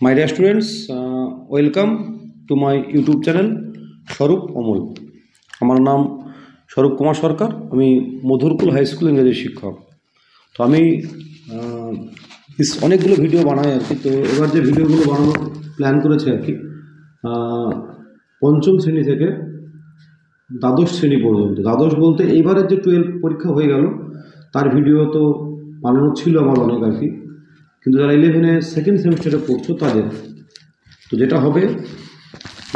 My dear students, welcome to my YouTube channel স্বরূপ অমল। আমার নাম স্বরূপ কুমার সরকার। আমি মধুরকুল হাই স্কুল ইংরেজি শিক্ষক। তো আমি অনেকগুলো ভিডিও বানাই আর কি। তো এবার যে ভিডিওগুলো বানানোর প্ল্যান করেছি আর কি, পঞ্চম শ্রেণী থেকে দ্বাদশ শ্রেণী পর্যন্ত। দ্বাদশ বলতে এইবারের যে 12 পরীক্ষা হয়ে গেল তার ভিডিও তো বানানো ছিল আমার অনেক আর কি, কিন্তু যারা 11-এ সেকেন্ড সেমিস্টারে পড়ছো তাদের। তো যেটা হবে,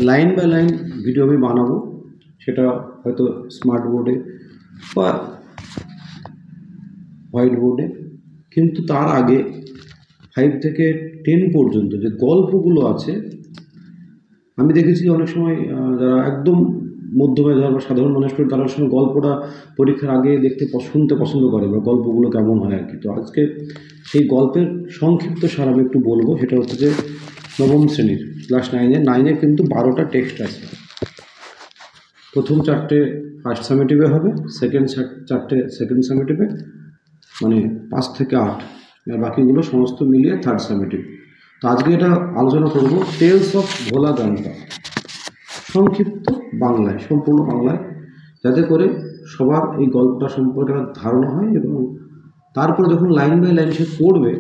লাইন বাই লাইন ভিডিও আমি বানাবো, সেটা হয়তো স্মার্ট বোর্ডে বা হোয়াইট বোর্ডে। কিন্তু তার আগে 5 থেকে 10 পর্যন্ত যে গল্পগুলো আছে, আমি দেখেছি অনেক সময় যারা একদম মধ্যমেধা বা সাধারণ মানুষ তারা সময় গল্পটা পরীক্ষার আগে শুনতে পছন্দ করে বা গল্পগুলো কেমন হয় আর কি। তো আজকে সেই গল্পের সংক্ষিপ্ত সার আমি একটু বলবো। সেটা হচ্ছে যে নবম শ্রেণীর ক্লাস 9-এ কিন্তু 12টা টেক্সট আছে। প্রথম 4টে ফার্স্ট সামেটিভে হবে, সেকেন্ড 4টে সেকেন্ড সামেটিভে, মানে 5 থেকে 8, আর বাকিগুলো সমস্ত মিলিয়ে থার্ড সামেটিভ। তো আজকে এটা আলোচনা করবো টেলস অফ ভোলা গানটা, সংক্ষিপ্ত বাংলায়, সম্পূর্ণ বাংলায়, যাতে করে সবার এই গল্পটা সম্পর্কে ধারণা হয় এবং তারপরে যখন লাইন বাই লাইন সে পড়বে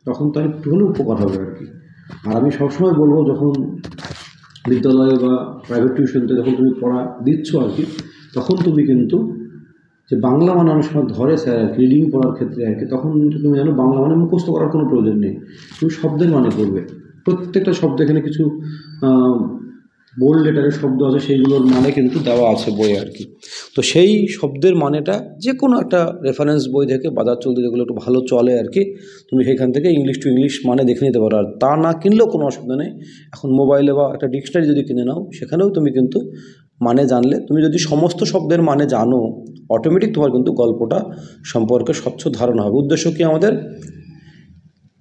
তখন তার একটু হলেও উপকার হবে আর কি। আর আমি সবসময় বলবো, যখন বিদ্যালয়ে বা প্রাইভেট টিউশনতে যখন তুমি পড়া দিচ্ছ আর কি, তখন তুমি কিন্তু যে বাংলা মানে অনেক সময় ধরে স্যার আর কি, রিডিং পড়ার ক্ষেত্রে আর কি, তখন তুমি জানো বাংলা মানে মুখস্থ করার কোনো প্রয়োজন নেই, তুমি শব্দের মানে পড়বে। প্রত্যেকটা শব্দ এখানে কিছু বোল্ড লেটারের শব্দ আছে, সেইগুলোর মানে কিন্তু দেওয়া আছে বইয়ে আর কি। তো সেই শব্দের মানেটা যে কোনো একটা রেফারেন্স বই থেকে, বাজার চলতে যেগুলো একটু ভালো চলে আর কি, তুমি সেখান থেকে ইংলিশ টু ইংলিশ মানে দেখে নিতে পারো। আর তা না কিনলেও কোনো অসুবিধা নেই, এখন মোবাইলে বা একটা ডিকশনারি যদি কিনে নাও, সেখানেও তুমি কিন্তু মানে জানলে, তুমি যদি সমস্ত শব্দের মানে জানো, অটোমেটিক তোমার কিন্তু গল্পটা সম্পর্কে স্বচ্ছ ধারণা হবে। উদ্দেশ্য কি আমাদের?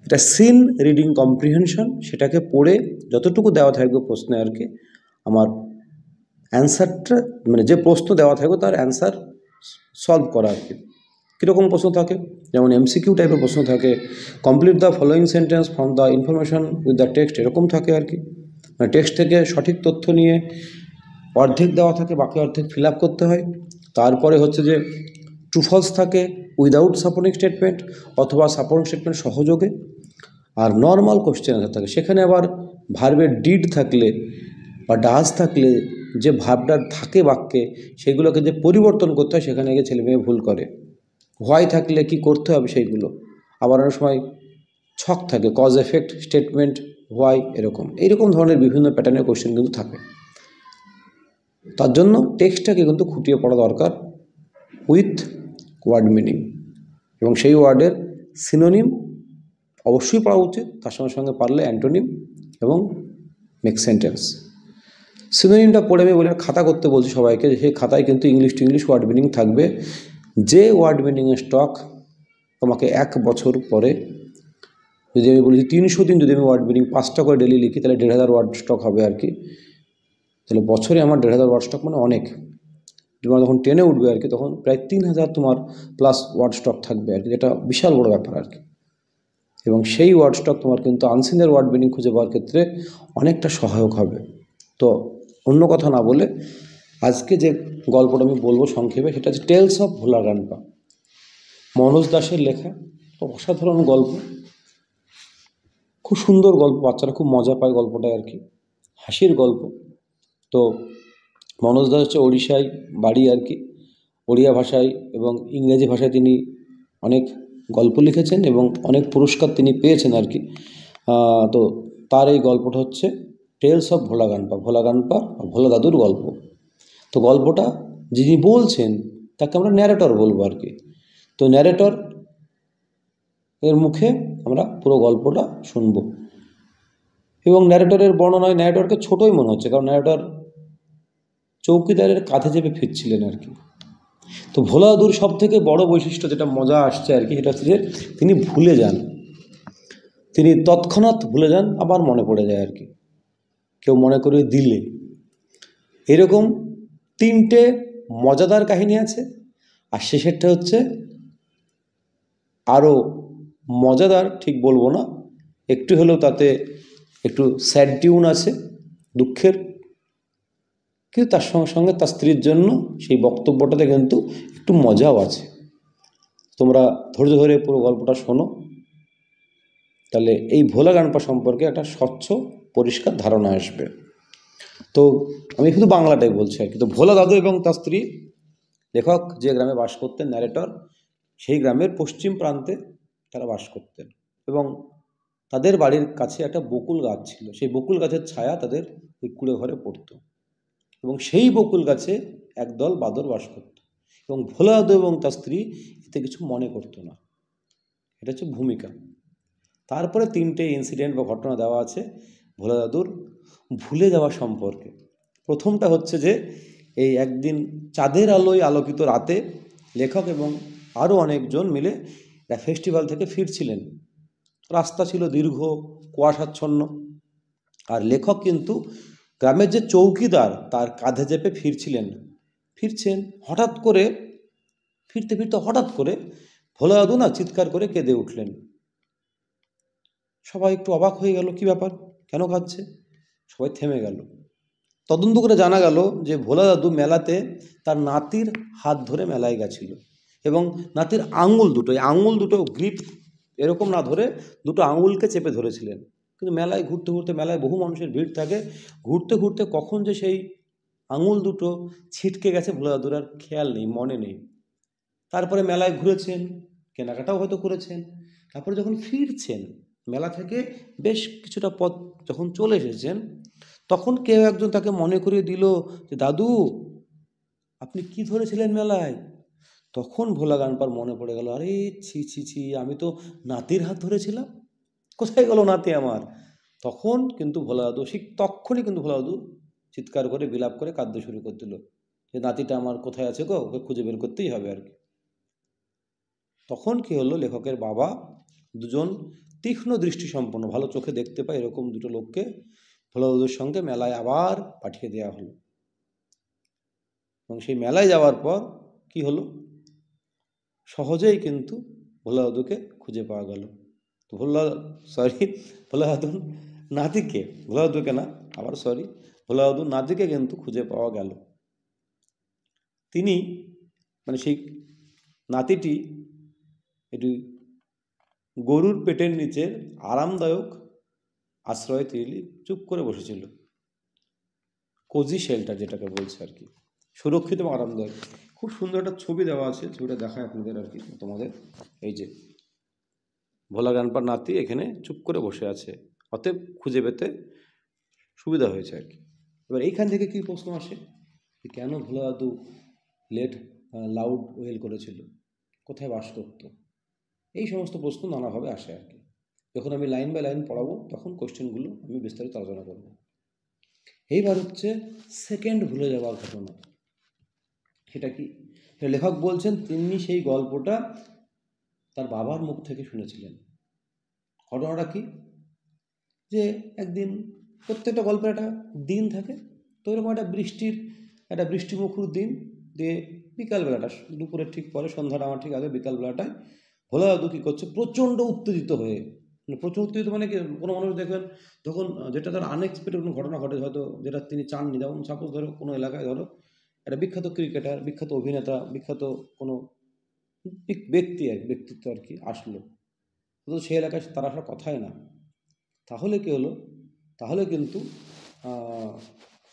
এটা সিন রিডিং কম্প্রিহেনশন, সেটাকে পড়ে যতটুকু দেওয়া থাকবে প্রশ্নে আর কি, আমার অ্যান্সারটা মানে যে প্রশ্ন দেওয়া থাকবে তার অ্যান্সার সলভ করা আর কি। কীরকম প্রশ্ন থাকে? যেমন এমসিকিউ টাইপের প্রশ্ন থাকে, complete the following sentence from the information with the text, এরকম থাকে আর কি। মানে টেক্সট থেকে সঠিক তথ্য নিয়ে অর্ধেক দেওয়া থাকে, বাকি অর্ধেক ফিল আপ করতে হয়। তারপরে হচ্ছে যে ট্রু ফলস থাকে উইদাউট সাপোর্টিং স্টেটমেন্ট অথবা সাপোর্টিং স্টেটমেন্ট সহযোগে। আর নর্মাল কোশ্চেন আনসার থাকে, সেখানে আবার ভার্বের ডিড থাকলে বা ডাজ থাকলে যে ভার্বটা থাকে বাক্যে, সেগুলোকে যে পরিবর্তন করতে হয় সেখানে গিয়ে ছেলে মেয়ে ভুল করে। হোয়াই থাকলে কি করতে হবে সেইগুলো। আবার অনেক সময় ছক থাকে, কজ এফেক্ট স্টেটমেন্ট, হোয়াই, এইরকম ধরনের বিভিন্ন প্যাটার্নের কোশ্চেন কিন্তু থাকে। তার জন্য টেক্সটটাকে কিন্তু খুঁটিয়ে পড়া দরকার উইথ ওয়ার্ড মিনিং, এবং সেই ওয়ার্ডের সিনোনিম অবশ্যই পড়া উচিত, তার সঙ্গে সঙ্গে পারলে অ্যান্টোনিম এবং মেক সেন্টেন্স। সিনোনিমটা পড়ে আমি বলে খাতা করতে বলছি সবাইকে, সেই খাতায় কিন্তু English to English word meaning থাকবে। যে ওয়ার্ড মিনিংয়ের স্টক তোমাকে 1 বছর পরে, যদি আমি বলি 300 দিন যদি আমি ওয়ার্ড মিনিং 5টা করে ডেলি লিখি, তাহলে 1500 ওয়ার্ড স্টক হবে আর কি। তাহলে বছরে আমার 1500 ওয়ার্ড স্টক মানে অনেক। তোমার যখন 10-এ উঠবে আর কি, তখন প্রায় 3000 তোমার প্লাস ওয়ার্ড স্টক থাকবে আর কি, যেটা বিশাল বড় ব্যাপার আর কি। এবং সেই ওয়ার্ড স্টক তোমার কিন্তু আনসিনের ওয়ার্ড মিনিং খুঁজে পাওয়ার ক্ষেত্রে অনেকটা সহায়ক হবে। তো অন্য কথা না বলে আজকে যে গল্পটা আমি বলবো সংক্ষেপে, সেটা হচ্ছে টেলস অফ ভোলা গানপা, মনোজ দাসের লেখা। তো অসাধারণ গল্প, খুব সুন্দর গল্প, বাচ্চারা খুব মজা পায় গল্পটায় আর কি, হাসির গল্প। তো মনোজ দাস হচ্ছে ওড়িশায় বাড়ি আর কি, ওড়িয়া ভাষায় এবং ইংরেজি ভাষায় তিনি অনেক গল্প লিখেছেন এবং অনেক পুরস্কার তিনি পেয়েছেন আর কি। তো তার এই গল্পটা হচ্ছে টেলস অফ ভোলা গানপা, ভোলা গানপা ভোলা দাদুর গল্প। তো গল্পটা যিনি বলছেন তাকে আমরা ন্যারেটর বলবো আর কি। তো ন্যারেটর এর মুখে আমরা পুরো গল্পটা শুনবো, এবং ন্যারেটরের বর্ণনায় ন্যারেটরকে ছোটোই মনে হচ্ছে, কারণ ন্যারেটর চৌকিদারের কাঁধে চেপে ফিরছিলেন আর কি। তো ভোলা দাদুর সব থেকে বড় বৈশিষ্ট্য, যেটা মজা আসছে আর কি, সেটা হচ্ছে যে তিনি ভুলে যান, তিনি তৎক্ষণাৎ ভুলে যান, আবার মনে পড়ে যায় আর কি, কেউ মনে করে দিলে। এরকম 3টে মজাদার কাহিনী আছে, আর শেষেরটা হচ্ছে আরও মজাদার, ঠিক বলবো না, একটু হলেও তাতে একটু স্যাড টিউন আছে, দুঃখের, কিন্তু তার সঙ্গে সঙ্গে তার স্ত্রীর জন্য সেই বক্তব্যটাতে কিন্তু একটু মজাও আছে। তোমরা ধৈর্য ধরে পুরো গল্পটা শোনো, তাহলে এই ভোলা গানপা সম্পর্কে একটা স্বচ্ছ পরিষ্কার ধারণা আসবে। তো আমি শুধু বাংলাটাই বলছি আর কি। তো ভোলা দাদু এবং তার স্ত্রী, লেখক যে গ্রামে বাস করতেন, ন্যারেটর সেই গ্রামের পশ্চিম প্রান্তে তারা বাস করতেন, এবং তাদের বাড়ির কাছে একটা বকুল গাছ ছিল। সেই বকুল গাছের ছায়া তাদের ওই কুঁড়ে ঘরে পড়ত, এবং সেই বকুল গাছে একদল বাঁদর বাস করত, এবং ভোলা দাদু এবং তার স্ত্রী এতে কিছু মনে করতো না। এটা হচ্ছে ভূমিকা। তারপরে 3টে ইনসিডেন্ট বা ঘটনা দেওয়া আছে ভোলা দাদুর ভুলে যাওয়া সম্পর্কে। প্রথমটা হচ্ছে যে এই একদিন চাঁদের আলোয় আলোকিত রাতে লেখক এবং আরও অনেকজন মিলে একটা ফেস্টিভ্যাল থেকে ফিরছিলেন। রাস্তা ছিল দীর্ঘ, কুয়াশাচ্ছন্ন, আর লেখক কিন্তু গ্রামের যে চৌকিদার তার কাঁধে চেপে ফিরছেন। ফিরতে ফিরতে হঠাৎ করে ভোলা দাদু না চিৎকার করে কেঁদে উঠলেন। সবাই একটু অবাক হয়ে গেল, কি ব্যাপার, কেন কাঁদছে? সবাই থেমে গেল। তদন্ত করে জানা গেল যে ভোলা দাদু মেলাতে তার নাতির হাত ধরে মেলায় গেছিল, এবং নাতির আঙুল দুটো গ্রিপ এরকম না ধরে দুটো আঙুলকে চেপে ধরেছিলেন। কিন্তু মেলায় ঘুরতে ঘুরতে, মেলায় বহু মানুষের ভিড় থাকে, ঘুরতে ঘুরতে কখন যে সেই আঙুল দুটো ছিটকে গেছে ভোলা দাদুর আর খেয়াল নেই, মনে নেই। তারপরে মেলায় ঘুরেছেন, কেনাকাটাও হয়তো করেছেন। তারপরে যখন ফিরছেন মেলা থেকে বেশ কিছুটা পথ যখন চলে এসেছেন, তখন কেউ একজন তাকে মনে করিয়ে দিল যে দাদু, আপনি কি ধরেছিলেন মেলায়? তখন ভোলা গানপার মনে পড়ে গেল, আরে ছি ছি ছি, আমি তো নাতির হাত ধরেছিলাম, কোথায় গেল নাতি আমার? তখন কিন্তু ভোলা দাদু তখনই কিন্তু ভোলা দাদু চিৎকার করে বিলাপ করে কাঁদতে শুরু করে দিল যে নাতিটা আমার কোথায় আছে গো, ওকে খুঁজে বের করতেই হবে আর কি। তখন কি হলো, লেখকের বাবা, দুজন তীক্ষ্ণ দৃষ্টিসম্পন্ন, ভালো চোখে দেখতে পায় এরকম দুটো লোককে ভোলা দাদুর সঙ্গে মেলায় আবার পাঠিয়ে দেওয়া হলো। এবং সেই মেলায় যাওয়ার পর কি হলো, সহজেই কিন্তু ভোলা দাদুকে খুঁজে পাওয়া গেল। তো ভোলা দাদুর নাতিকে, ভোলা দাদুকে না, ভোলা দাদুর নাতিকে কিন্তু খুঁজে পাওয়া গেল। তিনি মানে সেই নাতিটি এটি গরুর পেটের নিচে আরামদায়ক আশ্রয়ে তিনি চুপ করে বসেছিল। কোজি শেল্টার যেটাকে বলছে আর কি, সুরক্ষিত এবং আরামদায়ক। খুব সুন্দর একটা ছবি দেওয়া আছে, ছবিটা দেখায় আপনাদের আর কি তোমাদের। এই যে ভোলা গানপার নাতি এখানে চুপ করে বসে আছে, অতএব খুঁজে পেতে সুবিধা হয়েছে আর কি। এবার এইখান থেকে কি প্রশ্ন আসে, কেন ভোলা দাদু লাউড ওয়েল করেছিল, কোথায় বাস করত? এই সমস্ত প্রশ্ন নানাভাবে আসে আর কি। যখন আমি লাইন বাই লাইন পড়াবো তখন কোশ্চেনগুলো আমি বিস্তারিত আলোচনা করব। এইবার হচ্ছে সেকেন্ড ভুলে যাওয়ার ঘটনা। সেটা কি, লেখক বলছেন তিনি সেই গল্পটা তার বাবার মুখ থেকে শুনেছিলেন। ঘটনাটা কি, যে একদিন প্রত্যেকটা গল্পের একটা দিন থাকে, তো এরকম একটা বৃষ্টিমুখর দিন দিয়ে বিকালবেলাটা, দুপুরের ঠিক পরে, সন্ধ্যাটা আমার ঠিক আগে, বিকালবেলাটায় ভোলা দাদু কী করছে, প্রচণ্ড উত্তেজিত হয়ে, মানে প্রচুর উত্তেজিত মানে কি, কোনো মানুষ দেখবেন যখন যেটা তার আনএক্সপেক্টেড কোনো ঘটনা ঘটে, হয়তো যেটা তিনি চাননি, যেমন সাপোজ ধরো কোনো এলাকায় ধরো একটা বিখ্যাত ক্রিকেটার, বিখ্যাত অভিনেতা, বিখ্যাত কোনো ব্যক্তিত্ব আর কি আসলো, তো সেই এলাকায় তার আসার কথাই না। তাহলে কি হলো, তাহলে কিন্তু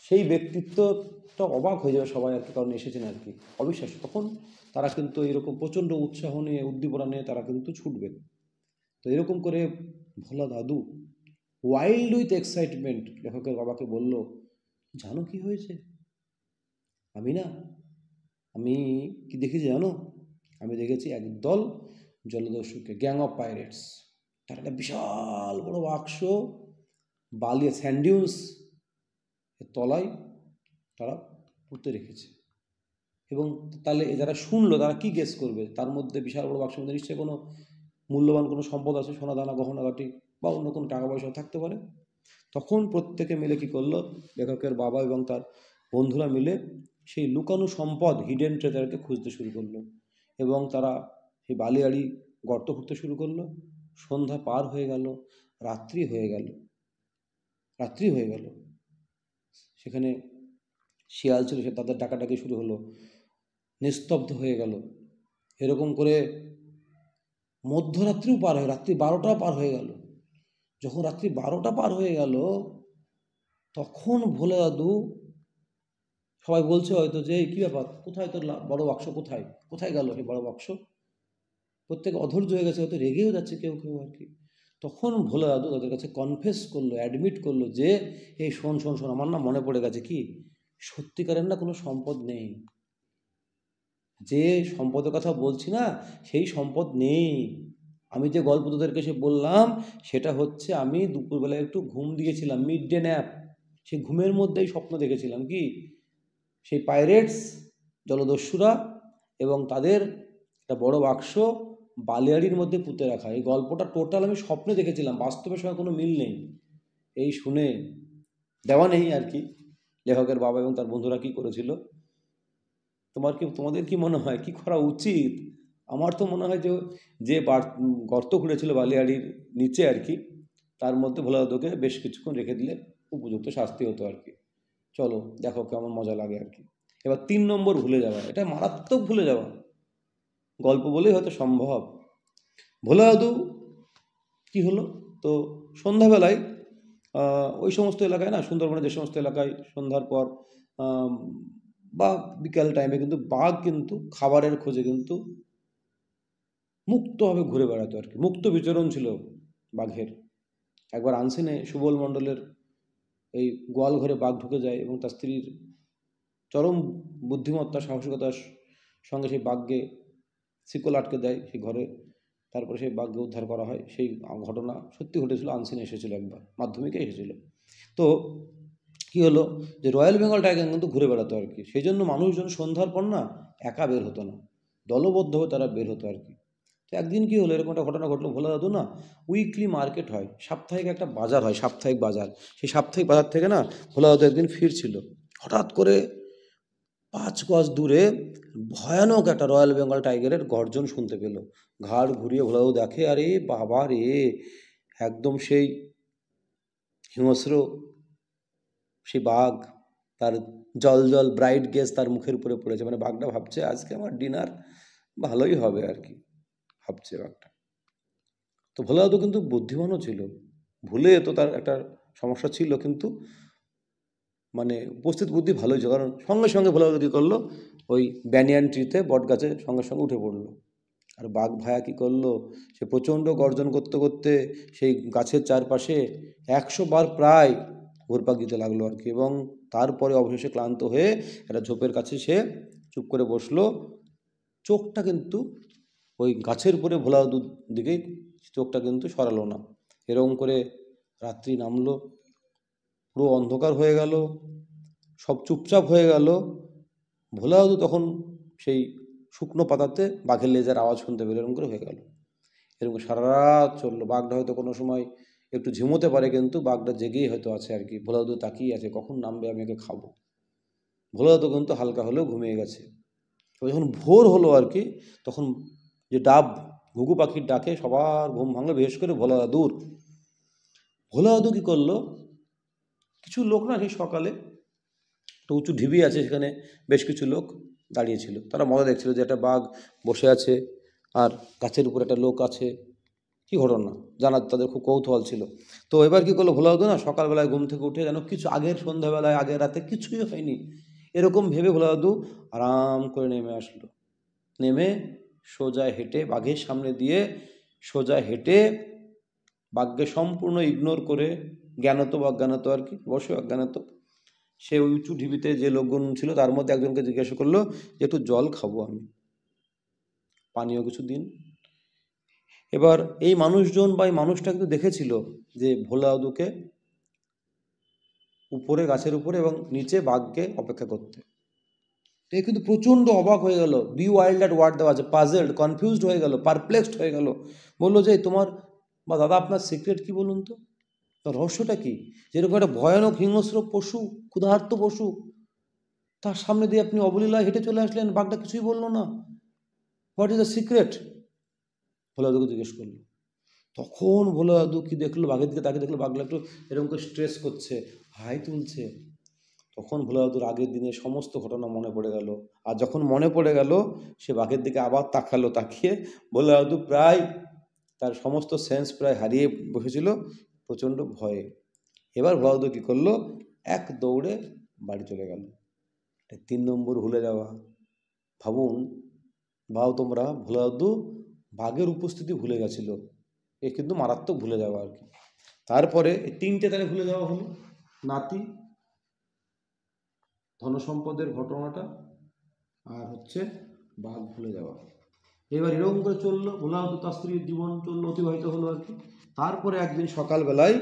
সেই ব্যক্তিত্বটা অবাক হয়ে যাবে সবাই আর কি, কারণ এসেছেন আর কি, অবিশ্বাস্য। তখন তারা কিন্তু এরকম প্রচণ্ড উৎসাহ নিয়ে, উদ্দীপনা নিয়ে তারা কিন্তু ছুটবে। তো এরকম করে ভোলা দাদু ওয়াইল্ড উইথ এক্সাইটমেন্ট লেখকের বাবাকে বলল, জানো কি হয়েছে, আমি কি দেখেছি জানো, আমি দেখেছি একদল জলদস্যুকে, গ্যাং অফ পাইরেটস, তার একটা বিশাল বড় বাক্স বালিয়ে স্যান্ডিউন্স এর তলায় তারা পুঁতে রেখেছে। এবং তাহলে যারা শুনলো তারা কি গেস করবে, তার মধ্যে বিশাল বড় বাক্সের মধ্যে নিশ্চয়ই কোনো মূল্যবান কোনো সম্পদ আছে, সোনা দানা গহনাগাটি বা অন্য কোনো টাকা পয়সা থাকতে পারে। তখন প্রত্যেকে মিলে কি করলো, লেখকের বাবা এবং তার বন্ধুরা মিলে সেই লুকানো সম্পদ, হিডেন ট্রেজারকে খুঁজতে শুরু করলো, এবং তারা সেই বালিয়াড়ি গর্ত খুঁড়তে শুরু করলো। সন্ধ্যা পার হয়ে গেল, রাত্রি হয়ে গেল, রাত্রি হয়ে গেল। সেখানে শিয়াল ছিল, সে তাদের ডাকাডাকি শুরু হলো, নিস্তব্ধ হয়ে গেল। এরকম করে মধ্যরাত্রিও পার হয়ে, রাত্রি 12টা পার হয়ে গেল। যখন রাত্রি 12টা পার হয়ে গেল, তখন ভোলে দাদু, সবাই বলছে হয়তো যে এই কী ব্যাপার, কোথায় তোর বড় বাক্স, কোথায় কোথায় গেল সেই বড় বাক্স? প্রত্যেকে অধৈর্য হয়ে গেছে, হয়তো রেগেও যাচ্ছে কেউ কেউ আর কি। তখন ভোলে দাদু তাদের কাছে কনফেস করলো, অ্যাডমিট করলো যে এই শোন শোন শোন, আমার না মনে পড়ে গেছে কি, সত্যিকারের না কোনো সম্পদ নেই, যে সম্পদের কথা বলছি না সেই সম্পদ নেই। আমি যে গল্প তোদেরকে সে বললাম সেটা হচ্ছে আমি দুপুরবেলায় একটু ঘুম দিয়েছিলাম, মিড ডে ন্যাপ। সেই ঘুমের মধ্যেই স্বপ্ন দেখেছিলাম কি, সেই পাইরেটস, জলদস্যুরা এবং তাদের একটা বড় বাক্স বালিয়াড়ির মধ্যে পুঁতে রাখা। এই গল্পটা টোটাল আমি স্বপ্নে দেখেছিলাম, বাস্তবের সঙ্গে কোনো মিল নেই। এই শুনে দেওয়া নেই আর কি লেখকের বাবা এবং তার বন্ধুরা কি করেছিল। তোমাদের কি মনে হয় কি করা উচিত? আমার তো মনে হয় যে যে গর্ত খুঁড়েছিল বালিয়াড়ির নিচে আর কি, তার মধ্যে ভোলা দাদুকে বেশ কিছুক্ষণ রেখে দিলে উপযুক্ত শাস্তি হতো আর কি। চলো দেখো কেমন মজা লাগে আর কি। এবার 3 নম্বর ভুলে যাওয়া, এটা মারাত্মক ভুলে যাওয়া, গল্প বলেই হয়তো সম্ভব। ভোলা দাদু কি হলো, তো সন্ধ্যাবেলায় ওই সমস্ত এলাকায় না, সুন্দরবনের যে সমস্ত এলাকায় সন্ধ্যার পর বা বিকাল টাইমে কিন্তু বাঘ কিন্তু খাবারের খোঁজে কিন্তু মুক্তভাবে ঘুরে বেড়াতো আর কি, মুক্ত বিচরণ ছিল বাঘের। একবার আনসিনে সুবল মণ্ডলের এই গোয়াল ঘরে বাঘ ঢুকে যায় এবং তার স্ত্রীর চরম বুদ্ধিমত্তা সাহসিকতার সঙ্গে সেই বাঘকে শিকল আটকে দেয় সেই ঘরে। তারপরে সেই বাঘকে উদ্ধার করা হয়। সেই ঘটনা সত্যি ঘটেছিল, আনসিনে এসেছিল, একবার মাধ্যমিকে এসেছিল। তো কি হলো যে রয়্যাল বেঙ্গল টাইগার কিন্তু ঘুরে বেড়াতো আর কি। সেই জন্য মানুষজন সন্ধ্যার পর না একা বের হতো না, দলবদ্ধ হয়ে তারা বের হতো আর কি। তো একদিন কি হলো, এরকম একটা ঘটনা ঘটলো, ভোলা দাদু না উইকলি মার্কেট হয়, সাপ্তাহিক একটা বাজার হয়, সাপ্তাহিক বাজার। সেই সাপ্তাহিক বাজার থেকে না ভোলা দাদু একদিন ফিরছিল, হঠাৎ করে 5 গজ দূরে ভয়ানক একটা রয়্যাল বেঙ্গল টাইগারের গর্জন শুনতে পেল। ঘাড় ঘুরিয়ে ভোলা দাদু দেখে, আরে বাবা রে, একদম সেই হিংস্র সেই বাঘ, তার জল জল ব্রাইট গেজ তার মুখের উপরে পড়েছে। মানে বাঘটা ভাবছে আজকে আমার ডিনার ভালোই হবে আর কি, ভাবছে বাঘটা। তো ভোলা দাদু কিন্তু বুদ্ধিমানও ছিল, ভুলে তো তার একটা সমস্যা ছিল, কিন্তু মানে উপস্থিত বুদ্ধি ভালোই ছিল, কারণ সঙ্গে সঙ্গে ভোলা দাদু কী করলো, ওই ব্যানিয়ান ট্রিতে বট গাছে সঙ্গে সঙ্গে উঠে পড়লো। আর বাঘ ভায়া কী করলো, সে প্রচণ্ড গর্জন করতে করতে সেই গাছের চারপাশে 100 বার প্রায় ঘুরপাক দিতে লাগলো আর কি। এবং তারপরে অবশেষে ক্লান্ত হয়ে একটা ঝোপের কাছে সে চুপ করে বসলো, চোখটা কিন্তু ওই গাছের উপরে ভোলা দাদুর দিকেই চোখটা কিন্তু সরালো না। এরকম করে রাত্রি নামলো, পুরো অন্ধকার হয়ে গেল, সব চুপচাপ হয়ে গেল। ভোলা দাদু তখন সেই শুকনো পাতাতে বাঘের লেজের আওয়াজ শুনতে পেল, এরকম করে হয়ে গেল। এরকম সারা রাত চললো। বাঘটা হয়তো কোনো সময় একটু ঝিমোতে পারে, কিন্তু বাঘটা জেগেই হয়তো আছে আর কি, ভোলা দাদু তাকিয়ে আছে কখন নামবে আমি একে খাবো। ভোলা দাদু কিন্তু হালকা হলেও ঘুমিয়ে গেছে। যখন ভোর হলো আর কি, তখন যে ডাব, ঘুঘু পাখির ডাকে সবার ঘুম ভাঙলো, বিশেষ করে ভোলা দাদুর। ভোলা দাদু কী করলো, কিছু লোক না সেই সকালে একটা উঁচু ঢিবি আছে, সেখানে বেশ কিছু লোক দাঁড়িয়েছিল, তারা মজা দেখছিল যে একটা বাঘ বসে আছে আর গাছের উপর একটা লোক আছে, কী ঘটনা জানার তাদের খুব কৌতূহল ছিল। তো এবার কী করলো ভোলা দাদু না, সকালবেলায় ঘুম থেকে উঠে যেন কিছু আগের সন্ধ্যাবেলায় আগের রাতে কিছুই হয়নি এরকম ভেবে ভোলা দাদু আরাম করে নেমে আসলো। নেমে সোজা হেঁটে বাঘের সামনে দিয়ে সোজা হেঁটে বাঘকে সম্পূর্ণ ইগনোর করে, জ্ঞানত বা অজ্ঞানত আর কি, অবশ্যই অজ্ঞানত, সে ওই উঁচু ঢিবিতে যে লোকজন ছিল তার মধ্যে একজনকে জিজ্ঞাসা করলো যে একটু জল খাবো আমি, পানীয় কিছু দিন। এবার এই মানুষজন বা এই মানুষটা কিন্তু দেখেছিল যে ভোলা দাদুকে উপরে গাছের উপরে এবং নিচে বাঘকে অপেক্ষা করতে। এ কিন্তু প্রচণ্ড অবাক হয়ে গেল, বি ওয়াইল্ড দ্যাট ওয়ার্ড দেওয়া আছে, পাজেলড, কনফিউজড হয়ে গেল, পারপ্লেক্সড হয়ে গেল। বললো যে তোমার বা দাদা আপনার সিক্রেট কি বলুন তো, রহস্যটা কি? যেরকম একটা ভয়ানক হিংস্র পশু, ক্ষুধার্ত পশু, তার সামনে দিয়ে আপনি অবলীলায় হেঁটে চলে আসলেন, বাঘটা কিছুই বললো না। What is the secret? Bhola দাদুকে জিজ্ঞেস করলো। তখন ভোলা দাদু কি দেখলো, বাঘের দিকে তাকে দেখলো, বাঘলা একটু এরকম করে স্ট্রেস করছে, হাই তুলছে। তখন ভোলা দাদুর আগের দিনের সমস্ত ঘটনা মনে পড়ে গেল। আর যখন মনে পড়ে গেল, সে বাঘের দিকে আবার তাকালো, তাকিয়ে ভোলা দাদু প্রায় তার সমস্ত সেন্স প্রায় হারিয়ে বসেছিল প্রচণ্ড ভয়ে। এবার ভোলা দাদু কী করলো, এক দৌড়ে বাড়ি চলে গেল। 3 নম্বর ভুলে যাওয়া। ভাবুন, ভাও তোমরা, ভোলা দাদু বাঘের উপস্থিতি ভুলে গেছিল। এ কিন্তু মারাত্মক ভুলে যাওয়া আর কি। তারপরে এই 3টে তাহলে ভুলে যাওয়া হলো, নাতি, ধনসম্পদের ঘটনাটা, আর হচ্ছে বাঘ ভুলে যাওয়া। এবার এরকম করে চললো, ভোলা দাদু তার স্ত্রীর জীবন চললো, অতিবাহিত হলো আর কি। তারপরে একদিন সকালবেলায়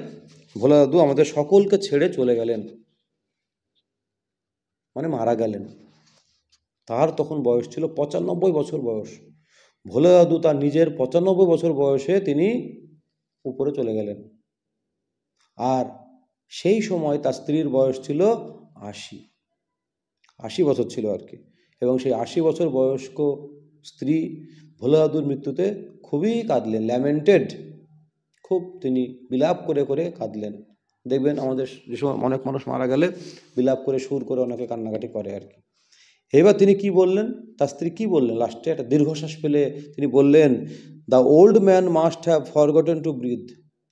ভোলা দাদু আমাদের সকলকে ছেড়ে চলে গেলেন, মানে মারা গেলেন। তার তখন বয়স ছিল 95 বছর বয়স। ভোলা দাদু তার নিজের 95 বছর বয়সে তিনি উপরে চলে গেলেন। আর সেই সময় তার স্ত্রীর বয়স ছিল 80 বছর ছিল আর কি। এবং সেই 80 বছর বয়স্ক স্ত্রী ভোলা দাদুর মৃত্যুতে খুবই কাঁদলেন, ল্যামেন্টেড, খুব তিনি বিলাপ করে করে কাঁদলেন। দেখবেন আমাদের যে সময় অনেক মানুষ মারা গেলে বিলাপ করে সুর করে অনেকে কান্নাকাটি করে আর কি। এবার তিনি কি বললেন, তার স্ত্রী কি বললেন, লাস্টে একটা দীর্ঘশ্বাস ফেলে তিনি বললেন, the old man must have forgotten to breathe.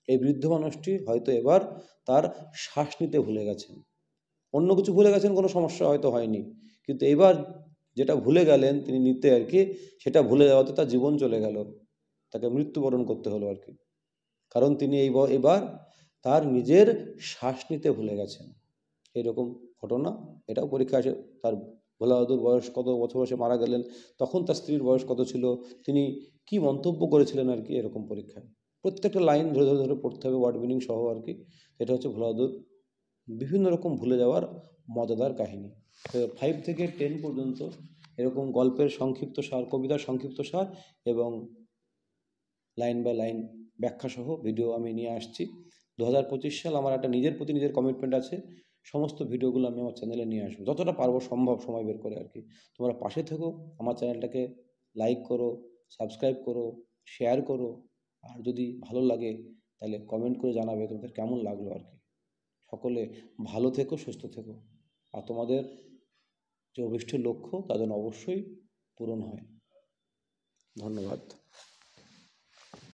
এই বৃদ্ধ মানুষটি হয়তো এবার তার শ্বাস নিতে ভুলে গেছেন। অন্য কিছু ভুলে গেছেন, কোনো সমস্যা হয়তো হয়নি, কিন্তু এবার যেটা ভুলে গেলেন তিনি নিতে আর কি, সেটা ভুলে যাওয়াতে তার জীবন চলে গেল, তাকে মৃত্যুবরণ করতে হলো আর কি। কারণ তিনি এবার তার নিজের শ্বাস নিতে ভুলে গেছেন। এরকম ঘটনা, এটাও পরীক্ষা আছে। তার ভোলা দাদুর বয়স কত বছর বয়সে মারা গেলেন, তখন তার স্ত্রীর বয়স কত ছিল, তিনি কি মন্তব্য করেছিলেন আর কি, এরকম পরীক্ষায় প্রত্যেকটা লাইন ধরে ধরে ধরে পড়তে হবে, ওয়ার্ড মিনিং সহ আর কি। এটা হচ্ছে ভোলা দাদুর বিভিন্ন রকম ভুলে যাওয়ার মজাদার কাহিনী। 5 থেকে 10 পর্যন্ত এরকম গল্পের সংক্ষিপ্ত সার, কবিতার সংক্ষিপ্ত সার এবং লাইন বাই লাইন ব্যাখ্যা সহ ভিডিও আমি নিয়ে আসছি। 2025 সাল আমার একটা নিজের প্রতি নিজের কমিটমেন্ট আছে, সমস্ত ভিডিওগুলো আমি আমার চ্যানেলে নিয়ে আসবো যতটা পারবো সম্ভব, সময় বের করে আর কি। তোমরা পাশে থেকো, আমার চ্যানেলটাকে লাইক করো, সাবস্ক্রাইব করো, শেয়ার করো, আর যদি ভালো লাগে তাহলে কমেন্ট করে জানাবে তোমাদের কেমন লাগলো আর কি। সকলে ভালো থেকো, সুস্থ থেকো, আর তোমাদের যে অভিষ্ট লক্ষ্য তা যেন অবশ্যই পূরণ হয়। ধন্যবাদ।